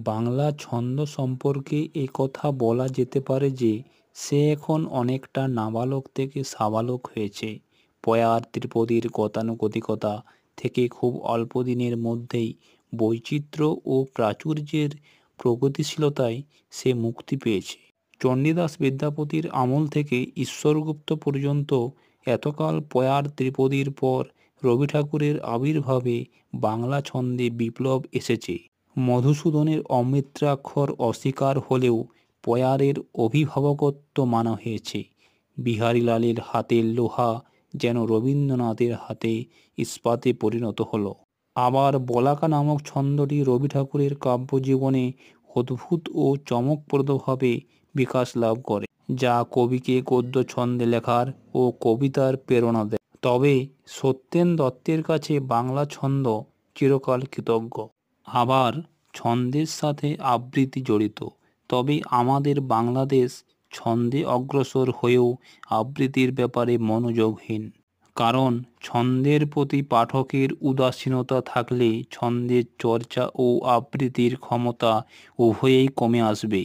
বাংলা ছন্দ সম্পর্কে একথা বলা যেতে পারে যে সে এখন অনেকটা নাবালক থেকে সাবালক হয়েছে। পয়ার ত্রিপদীর গতানুগতিকতা থেকে খুব অল্প দিনের মধ্যেই বৈচিত্র্য ও প্রাচুর্যের প্রগতিশীলতায় সে মুক্তি পেয়েছে। চণ্ডীদাস বিদ্যাপতির আমল থেকে ঈশ্বরগুপ্ত পর্যন্ত এতকাল পয়ার ত্রিপদীর পর রবি ঠাকুরের আবির্ভাবে বাংলা ছন্দে বিপ্লব এসেছে। মধুসূদনের অমৃতাক্ষর অস্বীকার হলেও পয়ারের অভিভাবকত্ব মানা হয়েছে। বিহারীলালের হাতের লোহা যেন রবীন্দ্রনাথের হাতে ইস্পাতে পরিণত হলো। আবার বলাকা নামক ছন্দটি রবি ঠাকুরের কাব্যজীবনে অদ্ভুত ও চমকপ্রদভাবে বিকাশ লাভ করে, যা কবিকে গদ্য ছন্দে লেখার ও কবিতার প্রেরণা দেয়। তবে সত্যেন দত্তের কাছে বাংলা ছন্দ চিরকাল কৃতজ্ঞ। আবার ছন্দের সাথে আবৃত্তি জড়িত, তবে আমাদের বাংলাদেশ ছন্দে অগ্রসর হয়েও আবৃত্তির ব্যাপারে মনোযোগহীন। কারণ ছন্দের প্রতি পাঠকের উদাসীনতা থাকলে ছন্দের চর্চা ও আবৃত্তির ক্ষমতা উভয়েই কমে আসবে।